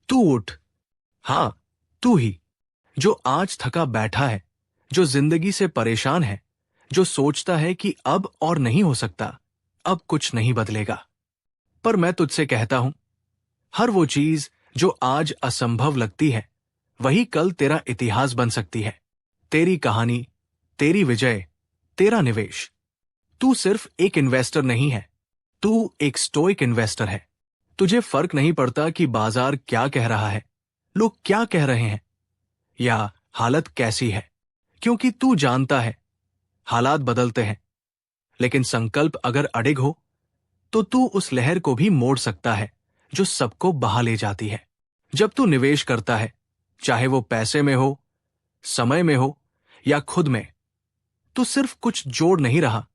तू उठ। हाँ, तू ही, जो आज थका बैठा है, जो जिंदगी से परेशान है, जो सोचता है कि अब और नहीं हो सकता, अब कुछ नहीं बदलेगा। पर मैं तुझसे कहता हूं, हर वो चीज जो आज असंभव लगती है, वही कल तेरा इतिहास बन सकती है। तेरी कहानी, तेरी विजय, तेरा निवेश। तू सिर्फ एक इन्वेस्टर नहीं है, तू एक स्टोइक इन्वेस्टर है। तुझे फर्क नहीं पड़ता कि बाजार क्या कह रहा है, लोग क्या कह रहे हैं, या हालत कैसी है, क्योंकि तू जानता है हालात बदलते हैं, लेकिन संकल्प अगर अडिग हो तो तू उस लहर को भी मोड़ सकता है जो सबको बहा ले जाती है। जब तू निवेश करता है, चाहे वो पैसे में हो, समय में हो या खुद में, तू सिर्फ कुछ जोड़ नहीं रहा,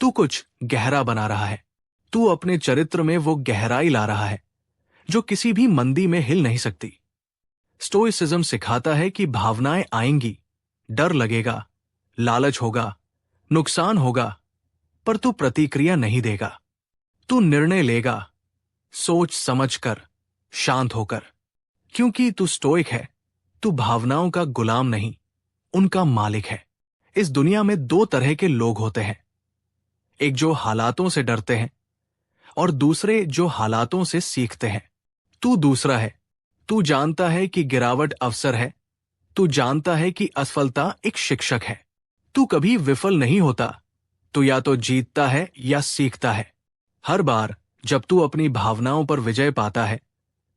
तू कुछ गहरा बना रहा है। तू अपने चरित्र में वो गहराई ला रहा है जो किसी भी मंदी में हिल नहीं सकती। स्टोइसिज्म सिखाता है कि भावनाएं आएंगी, डर लगेगा, लालच होगा, नुकसान होगा, पर तू प्रतिक्रिया नहीं देगा। तू निर्णय लेगा, सोच समझकर, शांत होकर। क्योंकि तू स्टोइक है, तू भावनाओं का गुलाम नहीं, उनका मालिक है। इस दुनिया में दो तरह के लोग होते हैं, एक जो हालातों से डरते हैं और दूसरे जो हालातों से सीखते हैं। तू दूसरा है। तू जानता है कि गिरावट अवसर है, तू जानता है कि असफलता एक शिक्षक है। तू कभी विफल नहीं होता, तू या तो जीतता है या सीखता है। हर बार जब तू अपनी भावनाओं पर विजय पाता है,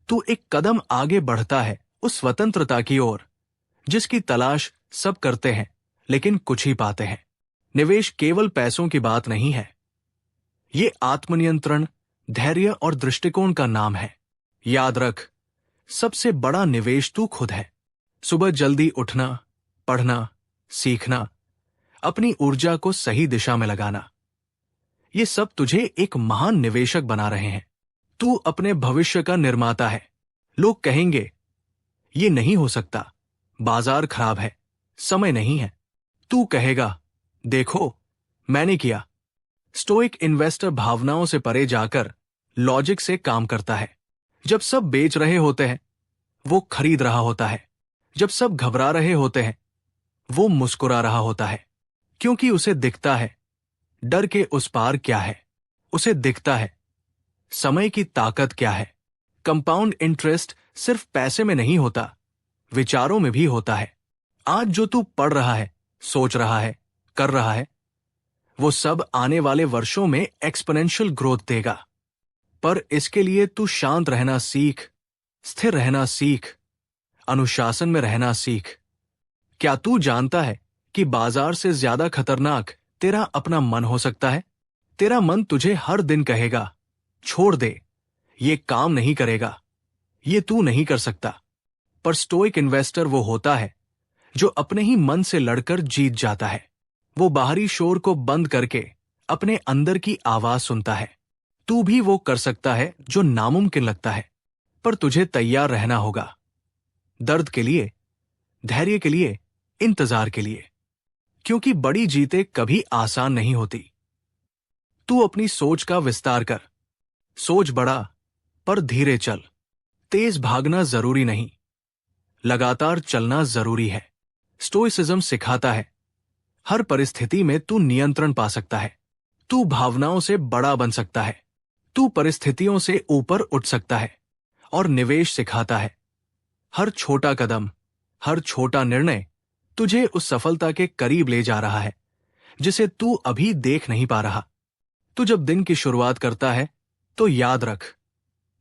तू एक कदम आगे बढ़ता है उस स्वतंत्रता की ओर जिसकी तलाश सब करते हैं लेकिन कुछ ही पाते हैं। निवेश केवल पैसों की बात नहीं है, ये आत्मनियंत्रण, धैर्य और दृष्टिकोण का नाम है। याद रख, सबसे बड़ा निवेश तू खुद है। सुबह जल्दी उठना, पढ़ना, सीखना, अपनी ऊर्जा को सही दिशा में लगाना, ये सब तुझे एक महान निवेशक बना रहे हैं। तू अपने भविष्य का निर्माता है। लोग कहेंगे, ये नहीं हो सकता, बाजार खराब है, समय नहीं है। तू कहेगा, देखो, मैंने किया। स्टोइक इन्वेस्टर भावनाओं से परे जाकर लॉजिक से काम करता है। जब सब बेच रहे होते हैं, वो खरीद रहा होता है। जब सब घबरा रहे होते हैं, वो मुस्कुरा रहा होता है। क्योंकि उसे दिखता है डर के उस पार क्या है। उसे दिखता है समय की ताकत क्या है। कंपाउंड इंटरेस्ट सिर्फ पैसे में नहीं होता, विचारों में भी होता है। आज जो तू पढ़ रहा है, सोच रहा है, कर रहा है, वो सब आने वाले वर्षों में एक्सपोनेंशियल ग्रोथ देगा। पर इसके लिए तू शांत रहना सीख, स्थिर रहना सीख, अनुशासन में रहना सीख। क्या तू जानता है कि बाजार से ज्यादा खतरनाक तेरा अपना मन हो सकता है? तेरा मन तुझे हर दिन कहेगा, छोड़ दे, ये काम नहीं करेगा, ये तू नहीं कर सकता। पर स्टोइक इन्वेस्टर वो होता है जो अपने ही मन से लड़कर जीत जाता है। वो बाहरी शोर को बंद करके अपने अंदर की आवाज सुनता है। तू भी वो कर सकता है जो नामुमकिन लगता है, पर तुझे तैयार रहना होगा। दर्द के लिए, धैर्य के लिए, इंतजार के लिए। क्योंकि बड़ी जीतें कभी आसान नहीं होती। तू अपनी सोच का विस्तार कर। सोच बड़ा, पर धीरे चल। तेज भागना जरूरी नहीं, लगातार चलना जरूरी है। स्टोइसिज्म सिखाता है, हर परिस्थिति में तू नियंत्रण पा सकता है। तू भावनाओं से बड़ा बन सकता है, तू परिस्थितियों से ऊपर उठ सकता है। और निवेश सिखाता है, हर छोटा कदम, हर छोटा निर्णय तुझे उस सफलता के करीब ले जा रहा है जिसे तू अभी देख नहीं पा रहा। तू जब दिन की शुरुआत करता है तो याद रख,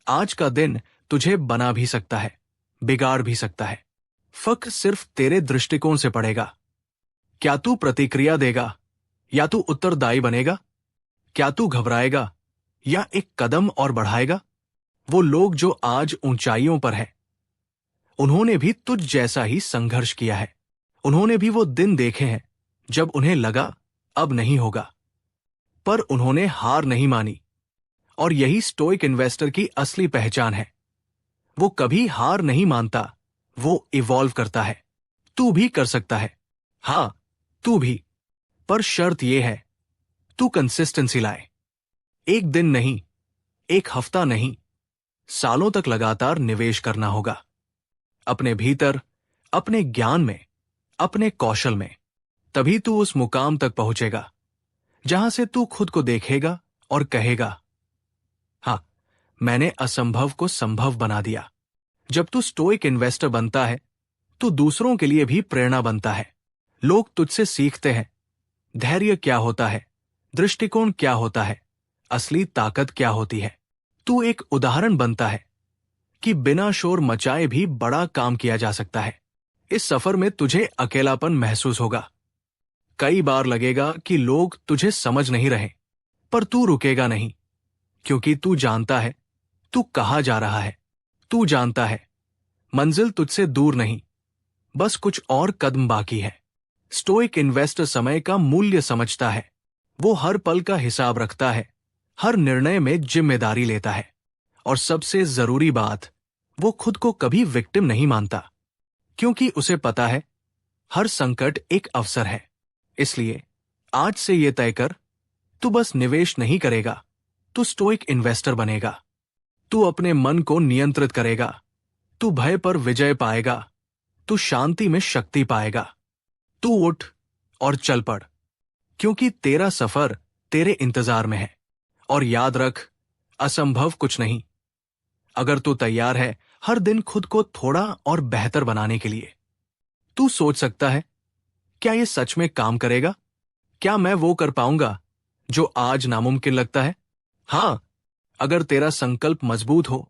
आज का दिन तुझे बना भी सकता है, बिगाड़ भी सकता है। फर्क सिर्फ तेरे दृष्टिकोण से पड़ेगा। क्या तू प्रतिक्रिया देगा या तू उत्तरदायी बनेगा? क्या तू घबराएगा या एक कदम और बढ़ाएगा? वो लोग जो आज ऊंचाइयों पर हैं, उन्होंने भी तुझ जैसा ही संघर्ष किया है। उन्होंने भी वो दिन देखे हैं जब उन्हें लगा अब नहीं होगा, पर उन्होंने हार नहीं मानी। और यही स्टोइक इन्वेस्टर की असली पहचान है। वो कभी हार नहीं मानता, वो इवॉल्व करता है। तू भी कर सकता है, हां, तू भी। पर शर्त यह है, तू कंसिस्टेंसी लाए। एक दिन नहीं, एक हफ्ता नहीं, सालों तक लगातार निवेश करना होगा। अपने भीतर, अपने ज्ञान में, अपने कौशल में। तभी तू उस मुकाम तक पहुंचेगा जहां से तू खुद को देखेगा और कहेगा, हाँ, मैंने असंभव को संभव बना दिया। जब तू स्टोइक इन्वेस्टर बनता है, तू दूसरों के लिए भी प्रेरणा बनता है। लोग तुझसे सीखते हैं, धैर्य क्या होता है, दृष्टिकोण क्या होता है, असली ताकत क्या होती है। तू एक उदाहरण बनता है कि बिना शोर मचाए भी बड़ा काम किया जा सकता है। इस सफर में तुझे अकेलापन महसूस होगा। कई बार लगेगा कि लोग तुझे समझ नहीं रहे, पर तू रुकेगा नहीं, क्योंकि तू जानता है तू कहाँ जा रहा है। तू जानता है मंजिल तुझसे दूर नहीं, बस कुछ और कदम बाकी है। स्टोइक इन्वेस्टर समय का मूल्य समझता है। वो हर पल का हिसाब रखता है, हर निर्णय में जिम्मेदारी लेता है, और सबसे जरूरी बात, वो खुद को कभी विक्टिम नहीं मानता, क्योंकि उसे पता है हर संकट एक अवसर है। इसलिए आज से ये तय कर, तू बस निवेश नहीं करेगा, तू स्टोइक इन्वेस्टर बनेगा। तू अपने मन को नियंत्रित करेगा, तू भय पर विजय पाएगा, तू शांति में शक्ति पाएगा। तू उठ और चल पड़, क्योंकि तेरा सफर तेरे इंतजार में है। और याद रख, असंभव कुछ नहीं। अगर तू तैयार है हर दिन खुद को थोड़ा और बेहतर बनाने के लिए। तू सोच सकता है, क्या यह सच में काम करेगा? क्या मैं वो कर पाऊंगा जो आज नामुमकिन लगता है? हां, अगर तेरा संकल्प मजबूत हो,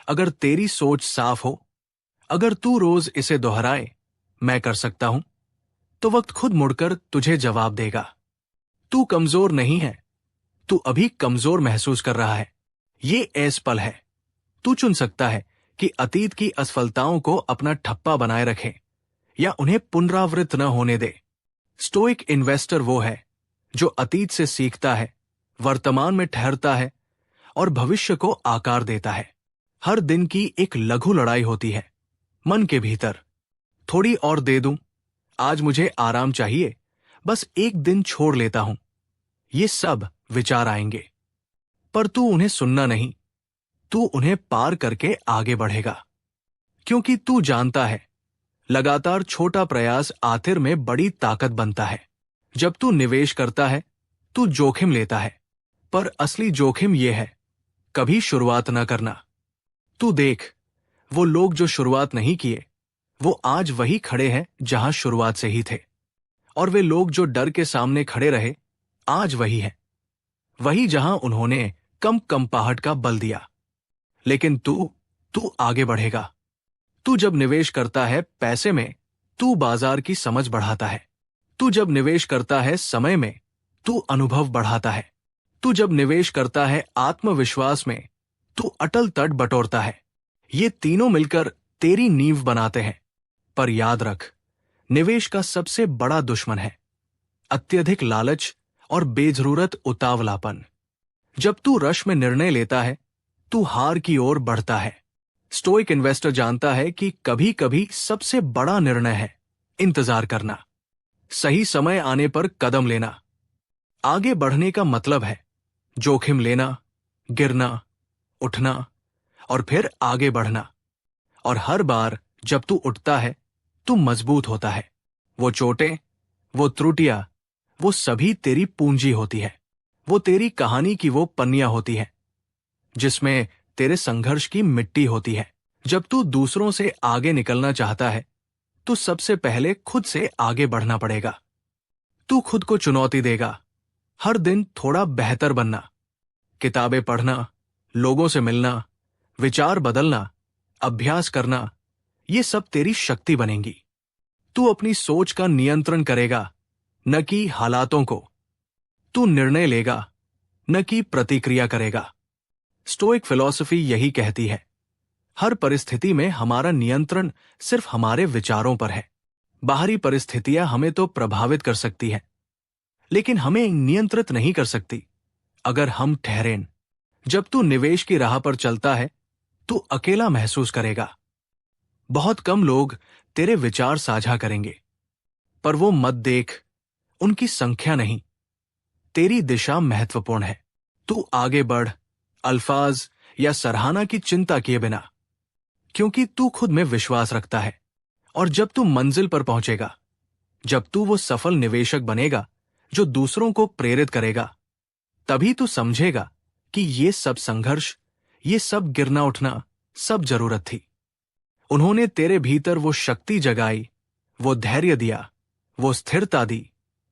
अगर तेरी सोच साफ हो, अगर तू रोज इसे दोहराए, मैं कर सकता हूं, तो वक्त खुद मुड़कर तुझे जवाब देगा। तू कमजोर नहीं है, तू अभी कमजोर महसूस कर रहा है। ये ऐस पल है। तू चुन सकता है कि अतीत की असफलताओं को अपना ठप्पा बनाए रखे या उन्हें पुनरावृत्त न होने दे। स्टोइक इन्वेस्टर वो है जो अतीत से सीखता है, वर्तमान में ठहरता है और भविष्य को आकार देता है। हर दिन की एक लघु लड़ाई होती है मन के भीतर। थोड़ी और दे दूं, आज मुझे आराम चाहिए, बस एक दिन छोड़ लेता हूं। ये सब विचार आएंगे, पर तू उन्हें सुनना नहीं, तू उन्हें पार करके आगे बढ़ेगा, क्योंकि तू जानता है लगातार छोटा प्रयास आखिर में बड़ी ताकत बनता है। जब तू निवेश करता है, तू जोखिम लेता है, पर असली जोखिम यह है, कभी शुरुआत न करना। तू देख, वो लोग जो शुरुआत नहीं किए, वो आज वही खड़े हैं जहां शुरुआत से ही थे। और वे लोग जो डर के सामने खड़े रहे, आज वही है, वही जहां उन्होंने कम पहाड़ का बल दिया। लेकिन तू आगे बढ़ेगा। तू जब निवेश करता है पैसे में, तू बाजार की समझ बढ़ाता है। तू जब निवेश करता है समय में, तू अनुभव बढ़ाता है। तू जब निवेश करता है आत्मविश्वास में, तू अटल तट बटोरता है। ये तीनों मिलकर तेरी नींव बनाते हैं। पर याद रख, निवेश का सबसे बड़ा दुश्मन है अत्यधिक लालच और बेजरूरत उतावलापन। जब तू रश में निर्णय लेता है, तू हार की ओर बढ़ता है। स्टोइक इन्वेस्टर जानता है कि कभी कभी सबसे बड़ा निर्णय है इंतजार करना, सही समय आने पर कदम लेना। आगे बढ़ने का मतलब है जोखिम लेना, गिरना, उठना और फिर आगे बढ़ना। और हर बार जब तू उठता है, तू मजबूत होता है। वो चोटें, वो त्रुटियां, वो सभी तेरी पूंजी होती है। वो तेरी कहानी की वो पन्नियां होती है जिसमें तेरे संघर्ष की मिट्टी होती है। जब तू दूसरों से आगे निकलना चाहता है, तो सबसे पहले खुद से आगे बढ़ना पड़ेगा। तू खुद को चुनौती देगा, हर दिन थोड़ा बेहतर बनना, किताबें पढ़ना, लोगों से मिलना, विचार बदलना, अभ्यास करना, ये सब तेरी शक्ति बनेंगी। तू अपनी सोच का नियंत्रण करेगा, न कि हालातों को। तू निर्णय लेगा, न कि प्रतिक्रिया करेगा। स्टोइक फिलॉसफी यही कहती है, हर परिस्थिति में हमारा नियंत्रण सिर्फ हमारे विचारों पर है। बाहरी परिस्थितियां हमें तो प्रभावित कर सकती हैं, लेकिन हमें नियंत्रित नहीं कर सकती अगर हम ठहरें। जब तू निवेश की राह पर चलता है, तू अकेला महसूस करेगा। बहुत कम लोग तेरे विचार साझा करेंगे, पर वो मत देख, उनकी संख्या नहीं, तेरी दिशा महत्वपूर्ण है। तू आगे बढ़, अल्फाज या सराहना की चिंता किए बिना, क्योंकि तू खुद में विश्वास रखता है। और जब तू मंजिल पर पहुंचेगा, जब तू वो सफल निवेशक बनेगा जो दूसरों को प्रेरित करेगा, तभी तू समझेगा कि ये सब संघर्ष, ये सब गिरना उठना, सब जरूरत थी। उन्होंने तेरे भीतर वो शक्ति जगाई, वो धैर्य दिया, वो स्थिरता दी,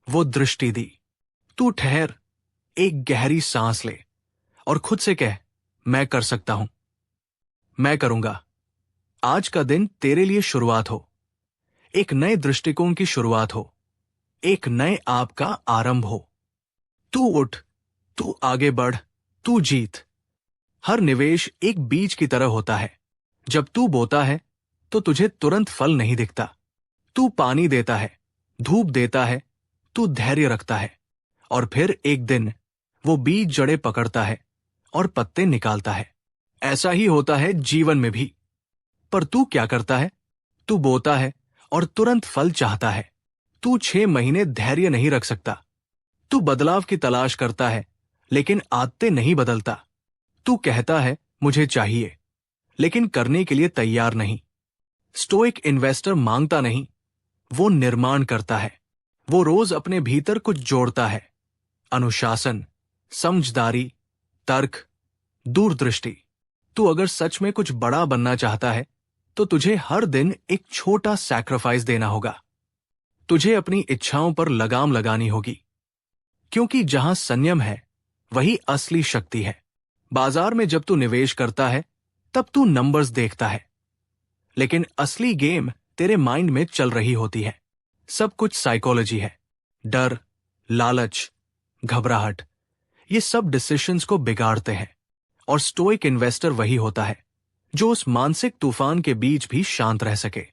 वो दृष्टि दी। तू ठहर, एक गहरी सांस ले और खुद से कह, मैं कर सकता हूं, मैं करूंगा। आज का दिन तेरे लिए शुरुआत हो, एक नए दृष्टिकोण की शुरुआत हो, एक नए आप का आरंभ हो। तू उठ, तू आगे बढ़, तू जीत। हर निवेश एक बीज की तरह होता है। जब तू बोता है तो तुझे तुरंत फल नहीं दिखता। तू पानी देता है, धूप देता है, तू धैर्य रखता है, और फिर एक दिन वो बीज जड़ें पकड़ता है और पत्ते निकालता है। ऐसा ही होता है जीवन में भी। पर तू क्या करता है? तू बोता है और तुरंत फल चाहता है। तू 6 महीने धैर्य नहीं रख सकता। तू बदलाव की तलाश करता है, लेकिन आदतें नहीं बदलता। तू कहता है मुझे चाहिए, लेकिन करने के लिए तैयार नहीं। स्टोइक इन्वेस्टर मांगता नहीं, वो निर्माण करता है। वो रोज अपने भीतर कुछ जोड़ता है, अनुशासन, समझदारी, तर्क, दूरदृष्टि। तू अगर सच में कुछ बड़ा बनना चाहता है तो तुझे हर दिन एक छोटा सैक्रिफाइस देना होगा। तुझे अपनी इच्छाओं पर लगाम लगानी होगी, क्योंकि जहां संयम है वही असली शक्ति है। बाजार में जब तू निवेश करता है तब तू नंबर्स देखता है, लेकिन असली गेम तेरे माइंड में चल रही होती है। सब कुछ साइकोलॉजी है। डर, लालच, घबराहट, ये सब डिसीजंस को बिगाड़ते हैं। और स्टोइक इन्वेस्टर वही होता है जो उस मानसिक तूफान के बीच भी शांत रह सके।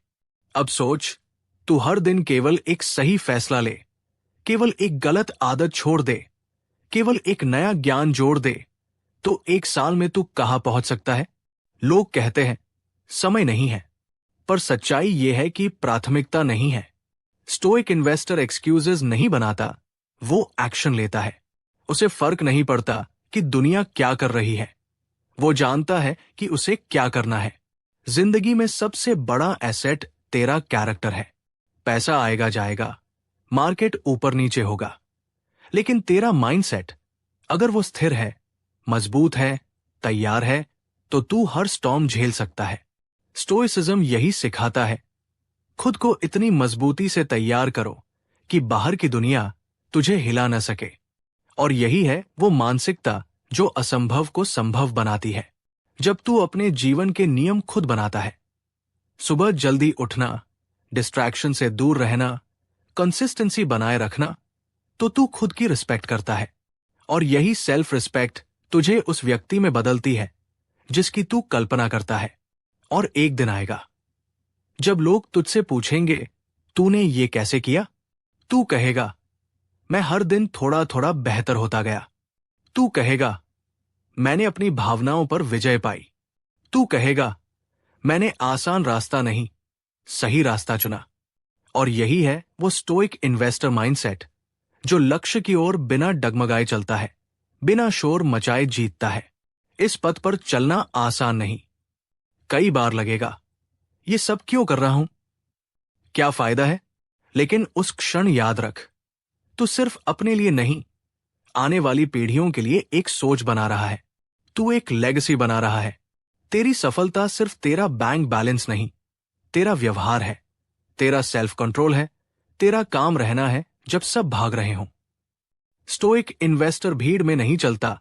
अब सोच, तू हर दिन केवल एक सही फैसला ले, केवल एक गलत आदत छोड़ दे, केवल एक नया ज्ञान जोड़ दे, तो 1 साल में तू कहां पहुंच सकता है? लोग कहते हैं समय नहीं है, पर सच्चाई यह है कि प्राथमिकता नहीं है। स्टोइक इन्वेस्टर एक्सक्यूजेस नहीं बनाता, वो एक्शन लेता है। उसे फर्क नहीं पड़ता कि दुनिया क्या कर रही है, वो जानता है कि उसे क्या करना है। जिंदगी में सबसे बड़ा एसेट तेरा कैरेक्टर है। पैसा आएगा जाएगा, मार्केट ऊपर नीचे होगा, लेकिन तेरा माइंडसेट अगर वो स्थिर है, मजबूत है, तैयार है, तो तू हर स्टॉर्म झेल सकता है। स्टोइसिज्म यही सिखाता है, खुद को इतनी मजबूती से तैयार करो कि बाहर की दुनिया तुझे हिला न सके। और यही है वो मानसिकता जो असंभव को संभव बनाती है। जब तू अपने जीवन के नियम खुद बनाता है, सुबह जल्दी उठना, डिस्ट्रैक्शन से दूर रहना, कंसिस्टेंसी बनाए रखना, तो तू खुद की रिस्पेक्ट करता है। और यही सेल्फ रिस्पेक्ट तुझे उस व्यक्ति में बदलती है जिसकी तू कल्पना करता है। और एक दिन आएगा जब लोग तुझसे पूछेंगे, तूने ये कैसे किया? तू कहेगा, मैं हर दिन थोड़ा थोड़ा बेहतर होता गया। तू कहेगा, मैंने अपनी भावनाओं पर विजय पाई। तू कहेगा, मैंने आसान रास्ता नहीं, सही रास्ता चुना। और यही है वो स्टोइक इन्वेस्टर माइंडसेट जो लक्ष्य की ओर बिना डगमगाए चलता है, बिना शोर मचाए जीतता है। इस पथ पर चलना आसान नहीं, कई बार लगेगा, ये सब क्यों कर रहा हूं, क्या फायदा है? लेकिन उस क्षण याद रख, तू सिर्फ अपने लिए नहीं, आने वाली पीढ़ियों के लिए एक सोच बना रहा है। तू एक लेगेसी बना रहा है। तेरी सफलता सिर्फ तेरा बैंक बैलेंस नहीं, तेरा व्यवहार है, तेरा सेल्फ कंट्रोल है, तेरा काम रहना है जब सब भाग रहे हों। स्टोइक इन्वेस्टर भीड़ में नहीं चलता,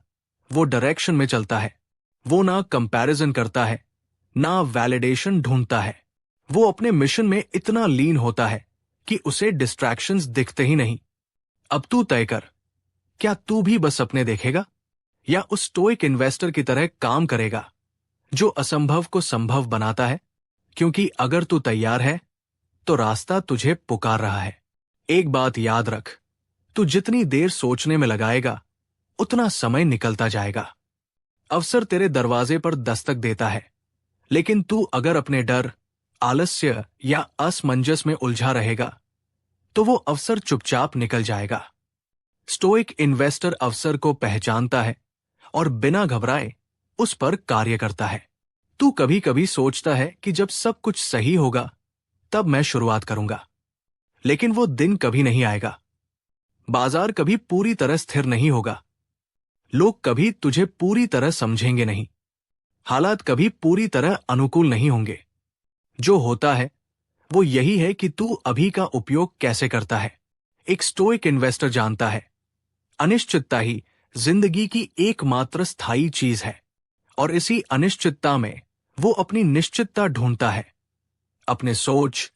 वो डायरेक्शन में चलता है। वो ना कंपैरिजन करता है, ना वैलिडेशन ढूंढता है। वो अपने मिशन में इतना लीन होता है कि उसे डिस्ट्रैक्शंस दिखते ही नहीं। अब तू तय कर, क्या तू भी बस सपने देखेगा या उस स्टोइक इन्वेस्टर की तरह काम करेगा जो असंभव को संभव बनाता है? क्योंकि अगर तू तैयार है तो रास्ता तुझे पुकार रहा है। एक बात याद रख, तू जितनी देर सोचने में लगाएगा उतना समय निकलता जाएगा। अवसर तेरे दरवाजे पर दस्तक देता है, लेकिन तू अगर अपने डर, आलस्य या असमंजस में उलझा रहेगा तो वो अवसर चुपचाप निकल जाएगा। स्टोइक इन्वेस्टर अवसर को पहचानता है और बिना घबराए उस पर कार्य करता है। तू कभी कभी सोचता है कि जब सब कुछ सही होगा तब मैं शुरुआत करूंगा, लेकिन वो दिन कभी नहीं आएगा। बाजार कभी पूरी तरह स्थिर नहीं होगा, लोग कभी तुझे पूरी तरह समझेंगे नहीं, हालात कभी पूरी तरह अनुकूल नहीं होंगे। जो होता है वो यही है कि तू अभी का उपयोग कैसे करता है। एक स्टोइक इन्वेस्टर जानता है, अनिश्चितता ही जिंदगी की एकमात्र स्थायी चीज है, और इसी अनिश्चितता में वो अपनी निश्चितता ढूंढता है। अपने सोच,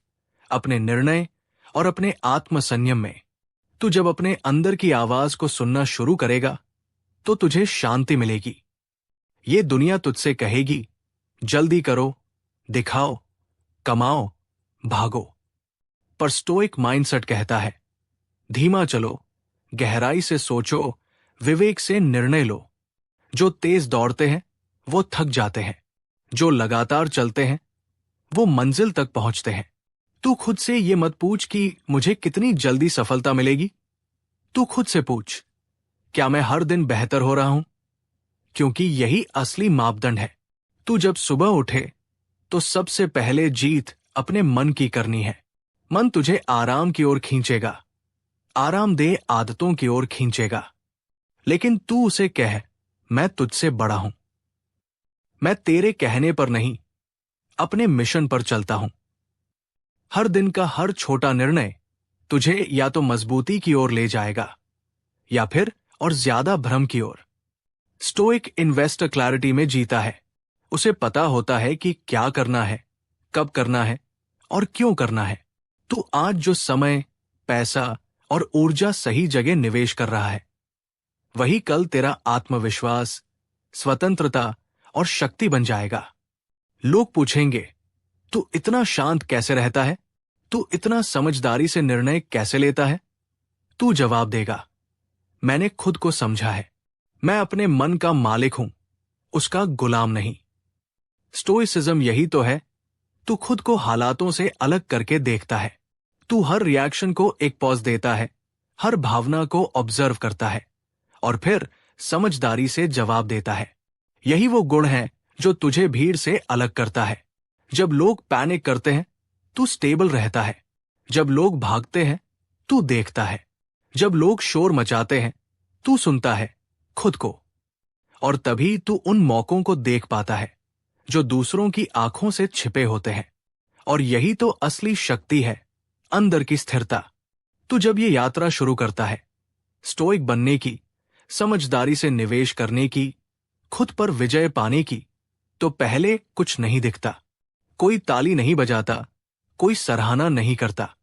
अपने निर्णय और अपने आत्मसंयम में। तू जब अपने अंदर की आवाज को सुनना शुरू करेगा तो तुझे शांति मिलेगी। ये दुनिया तुझसे कहेगी, जल्दी करो, दिखाओ, कमाओ, भागो। पर स्टोइक माइंडसेट कहता है, धीमा चलो, गहराई से सोचो, विवेक से निर्णय लो। जो तेज दौड़ते हैं वो थक जाते हैं, जो लगातार चलते हैं वो मंजिल तक पहुंचते हैं। तू खुद से ये मत पूछ कि मुझे कितनी जल्दी सफलता मिलेगी। तू खुद से पूछ, क्या मैं हर दिन बेहतर हो रहा हूं? क्योंकि यही असली मापदंड है। तू जब सुबह उठे तो सबसे पहले जीत अपने मन की करनी है। मन तुझे आराम की ओर खींचेगा, आरामदेह आदतों की ओर खींचेगा, लेकिन तू उसे कह, मैं तुझसे बड़ा हूं, मैं तेरे कहने पर नहीं, अपने मिशन पर चलता हूं। हर दिन का हर छोटा निर्णय तुझे या तो मजबूती की ओर ले जाएगा या फिर और ज्यादा भ्रम की ओर। स्टोइक इन्वेस्टर क्लैरिटी में जीता है। उसे पता होता है कि क्या करना है, कब करना है और क्यों करना है। तू आज जो समय, पैसा और ऊर्जा सही जगह निवेश कर रहा है, वही कल तेरा आत्मविश्वास, स्वतंत्रता और शक्ति बन जाएगा। लोग पूछेंगे, तू इतना शांत कैसे रहता है? तू इतना समझदारी से निर्णय कैसे लेता है? तू जवाब देगा, मैंने खुद को समझा है। मैं अपने मन का मालिक हूं, उसका गुलाम नहीं। स्टोइसिज्म यही तो है। तू खुद को हालातों से अलग करके देखता है। तू हर रिएक्शन को एक पॉज देता है, हर भावना को ऑब्जर्व करता है और फिर समझदारी से जवाब देता है। यही वो गुण है जो तुझे भीड़ से अलग करता है। जब लोग पैनिक करते हैं तू स्टेबल रहता है। जब लोग भागते हैं तू देखता है। जब लोग शोर मचाते हैं तू सुनता है खुद को। और तभी तू उन मौकों को देख पाता है जो दूसरों की आंखों से छिपे होते हैं। और यही तो असली शक्ति है, अंदर की स्थिरता। तू जब ये यात्रा शुरू करता है, स्टोइक बनने की, समझदारी से निवेश करने की, खुद पर विजय पाने की, तो पहले कुछ नहीं दिखता। कोई ताली नहीं बजाता, कोई सराहना नहीं करता,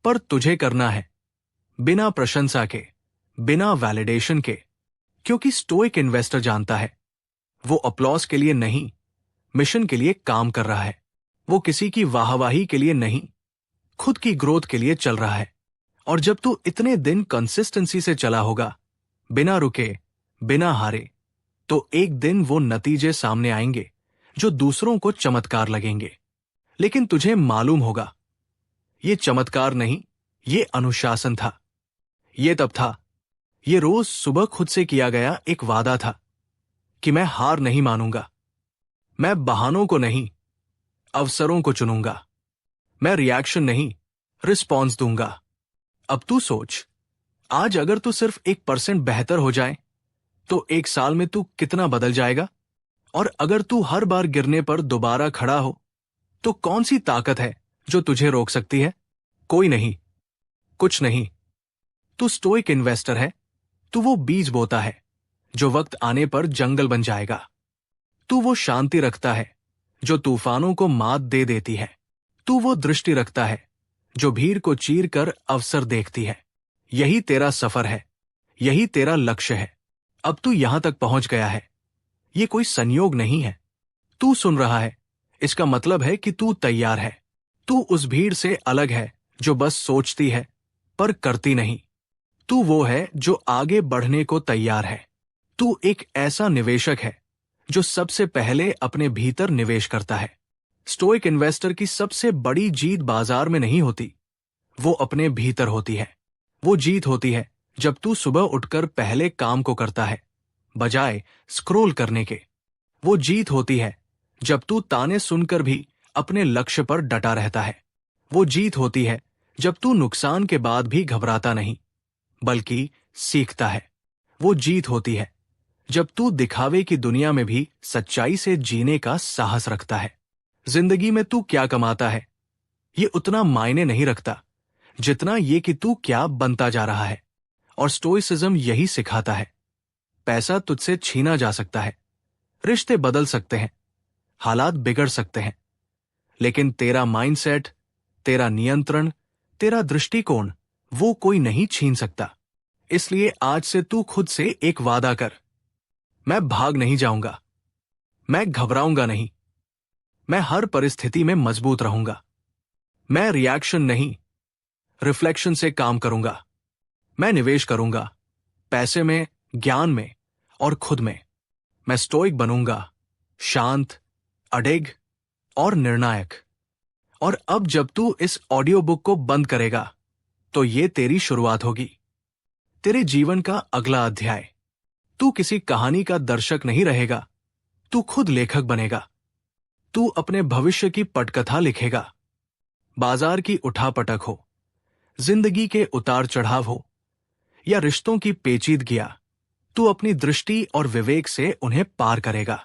पर तुझे करना है बिना प्रशंसा के, बिना वैलिडेशन के। क्योंकि स्टोइक इन्वेस्टर जानता है, वो अपलॉज के लिए नहीं, मिशन के लिए काम कर रहा है। वो किसी की वाहवाही के लिए नहीं, खुद की ग्रोथ के लिए चल रहा है। और जब तू इतने दिन कंसिस्टेंसी से चला होगा, बिना रुके, बिना हारे, तो एक दिन वो नतीजे सामने आएंगे जो दूसरों को चमत्कार लगेंगे। लेकिन तुझे मालूम होगा, ये चमत्कार नहीं, ये अनुशासन था। ये तब था, ये रोज सुबह खुद से किया गया एक वादा था कि मैं हार नहीं मानूंगा, मैं बहानों को नहीं, अवसरों को चुनूंगा, मैं रिएक्शन नहीं, रिस्पॉन्स दूंगा। अब तू सोच, आज अगर तू सिर्फ 1% बेहतर हो जाए तो एक साल में तू कितना बदल जाएगा? और अगर तू हर बार गिरने पर दोबारा खड़ा हो तो कौन सी ताकत है जो तुझे रोक सकती है? कोई नहीं, कुछ नहीं। तू स्टोइक इन्वेस्टर है। तू वो बीज बोता है जो वक्त आने पर जंगल बन जाएगा। तू वो शांति रखता है जो तूफानों को मात दे देती है। तू वो दृष्टि रखता है जो भीड़ को चीर कर अवसर देखती है। यही तेरा सफर है, यही तेरा लक्ष्य है। अब तू यहां तक पहुंच गया है, ये कोई संयोग नहीं है। तू सुन रहा है, इसका मतलब है कि तू तैयार है। तू उस भीड़ से अलग है जो बस सोचती है पर करती नहीं। तू वो है जो आगे बढ़ने को तैयार है। तू एक ऐसा निवेशक है जो सबसे पहले अपने भीतर निवेश करता है। स्टोइक इन्वेस्टर की सबसे बड़ी जीत बाजार में नहीं होती, वो अपने भीतर होती है। वो जीत होती है जब तू सुबह उठकर पहले काम को करता है, बजाय स्क्रॉल करने के। वो जीत होती है जब तू ताने सुनकर भी अपने लक्ष्य पर डटा रहता है। वो जीत होती है जब तू नुकसान के बाद भी घबराता नहीं, बल्कि सीखता है। वो जीत होती है जब तू दिखावे की दुनिया में भी सच्चाई से जीने का साहस रखता है। जिंदगी में तू क्या कमाता है, ये उतना मायने नहीं रखता जितना ये कि तू क्या बनता जा रहा है। और स्टोइसिज्म यही सिखाता है। पैसा तुझसे छीना जा सकता है, रिश्ते बदल सकते हैं, हालात बिगड़ सकते हैं, लेकिन तेरा माइंडसेट, तेरा नियंत्रण, तेरा दृष्टिकोण वो कोई नहीं छीन सकता। इसलिए आज से तू खुद से एक वादा कर, मैं भाग नहीं जाऊंगा, मैं घबराऊंगा नहीं, मैं हर परिस्थिति में मजबूत रहूंगा, मैं रिएक्शन नहीं रिफ्लेक्शन से काम करूंगा, मैं निवेश करूंगा पैसे में, ज्ञान में और खुद में। मैं स्टोइक बनूंगा, शांत, अडिग और निर्णायक। और अब जब तू इस ऑडियो बुक को बंद करेगा तो ये तेरी शुरुआत होगी, तेरे जीवन का अगला अध्याय। तू किसी कहानी का दर्शक नहीं रहेगा, तू खुद लेखक बनेगा। तू अपने भविष्य की पटकथा लिखेगा। बाजार की उठापटक हो, जिंदगी के उतार चढ़ाव हो या रिश्तों की पेचीदगियां, तू अपनी दृष्टि और विवेक से उन्हें पार करेगा।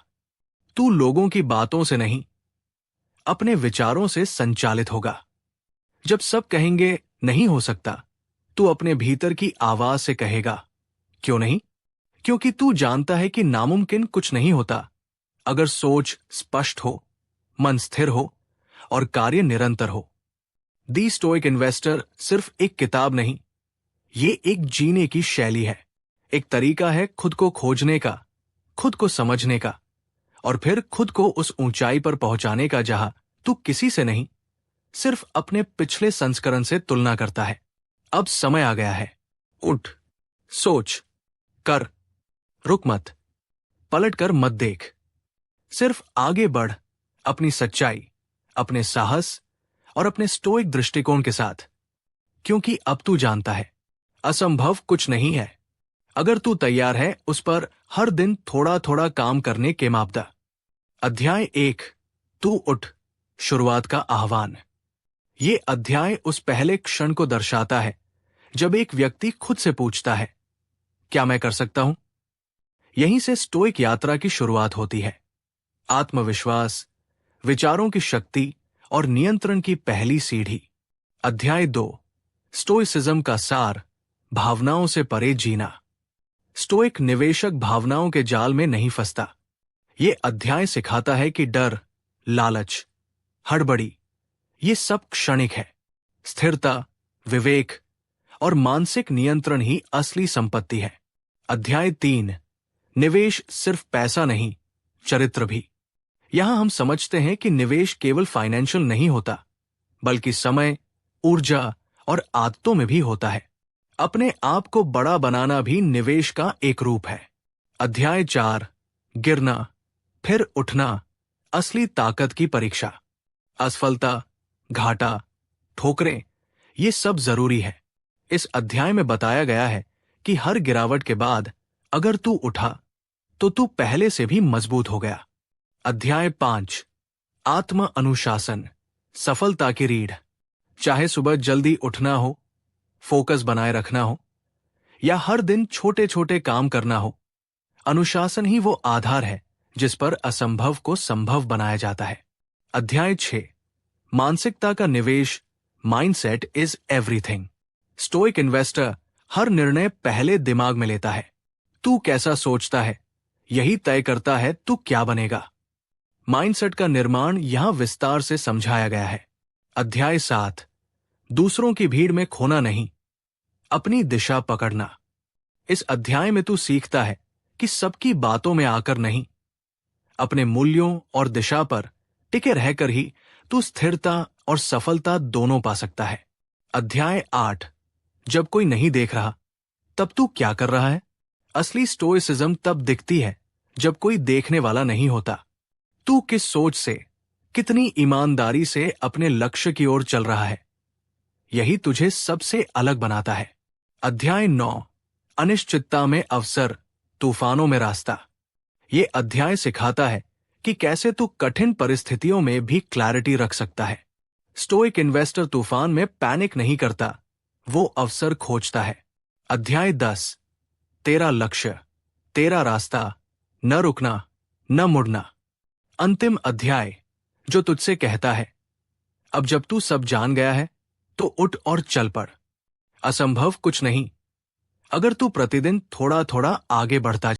तू लोगों की बातों से नहीं, अपने विचारों से संचालित होगा। जब सब कहेंगे नहीं हो सकता, तू अपने भीतर की आवाज से कहेगा क्यों नहीं। क्योंकि तू जानता है कि नामुमकिन कुछ नहीं होता अगर सोच स्पष्ट हो, मन स्थिर हो और कार्य निरंतर हो। दी स्टोइक इन्वेस्टर सिर्फ एक किताब नहीं, ये एक जीने की शैली है, एक तरीका है खुद को खोजने का, खुद को समझने का और फिर खुद को उस ऊंचाई पर पहुंचाने का जहां तू किसी से नहीं, सिर्फ अपने पिछले संस्करण से तुलना करता है। अब समय आ गया है, उठ, सोच, कर, रुक मत, पलट कर मत देख, सिर्फ आगे बढ़ अपनी सच्चाई, अपने साहस और अपने स्टोइक दृष्टिकोण के साथ। क्योंकि अब तू जानता है, असंभव कुछ नहीं है अगर तू तैयार है उस पर हर दिन थोड़ा थोड़ा काम करने के मापदा। अध्याय 1, तू उठ, शुरुआत का आह्वान। ये अध्याय उस पहले क्षण को दर्शाता है जब एक व्यक्ति खुद से पूछता है, क्या मैं कर सकता हूं? यहीं से स्टोइक यात्रा की शुरुआत होती है। आत्मविश्वास, विचारों की शक्ति और नियंत्रण की पहली सीढ़ी। अध्याय 2, स्टोइसिज्म का सार, भावनाओं से परे जीना। स्टोइक निवेशक भावनाओं के जाल में नहीं फंसता। ये अध्याय सिखाता है कि डर, लालच, हड़बड़ी ये सब क्षणिक है। स्थिरता, विवेक और मानसिक नियंत्रण ही असली संपत्ति है। अध्याय 3, निवेश सिर्फ पैसा नहीं, चरित्र भी। यहां हम समझते हैं कि निवेश केवल फाइनेंशियल नहीं होता, बल्कि समय, ऊर्जा और आदतों में भी होता है। अपने आप को बड़ा बनाना भी निवेश का एक रूप है। अध्याय 4, गिरना फिर उठना, असली ताकत की परीक्षा। असफलता, घाटा, ठोकरें ये सब जरूरी है। इस अध्याय में बताया गया है कि हर गिरावट के बाद अगर तू उठा तो तू पहले से भी मजबूत हो गया। अध्याय 5, आत्म अनुशासन, सफलता की रीढ़। चाहे सुबह जल्दी उठना हो, फोकस बनाए रखना हो या हर दिन छोटे छोटे काम करना हो, अनुशासन ही वो आधार है जिस पर असंभव को संभव बनाया जाता है। अध्याय 6, मानसिकता का निवेश, mindset is everything. Stoic investor हर निर्णय पहले दिमाग में लेता है। तू कैसा सोचता है यही तय करता है तू क्या बनेगा। माइंडसेट का निर्माण यहां विस्तार से समझाया गया है। अध्याय 7, दूसरों की भीड़ में खोना नहीं, अपनी दिशा पकड़ना। इस अध्याय में तू सीखता है कि सबकी बातों में आकर नहीं, अपने मूल्यों और दिशा पर टिके रहकर ही तू स्थिरता और सफलता दोनों पा सकता है। अध्याय 8, जब कोई नहीं देख रहा तब तू क्या कर रहा है। असली स्टोइसिज्म तब दिखती है जब कोई देखने वाला नहीं होता। तू किस सोच से, कितनी ईमानदारी से अपने लक्ष्य की ओर चल रहा है, यही तुझे सबसे अलग बनाता है। अध्याय 9, अनिश्चितता में अवसर, तूफानों में रास्ता। ये अध्याय सिखाता है कि कैसे तू कठिन परिस्थितियों में भी क्लैरिटी रख सकता है। स्टोइक इन्वेस्टर तूफान में पैनिक नहीं करता, वो अवसर खोजता है। अध्याय 10, तेरा लक्ष्य, तेरा रास्ता, न रुकना, न मुड़ना। अंतिम अध्याय जो तुझसे कहता है, अब जब तू सब जान गया है तो उठ और चल पड़। असंभव कुछ नहीं, अगर तू प्रतिदिन थोड़ा थोड़ा आगे बढ़ता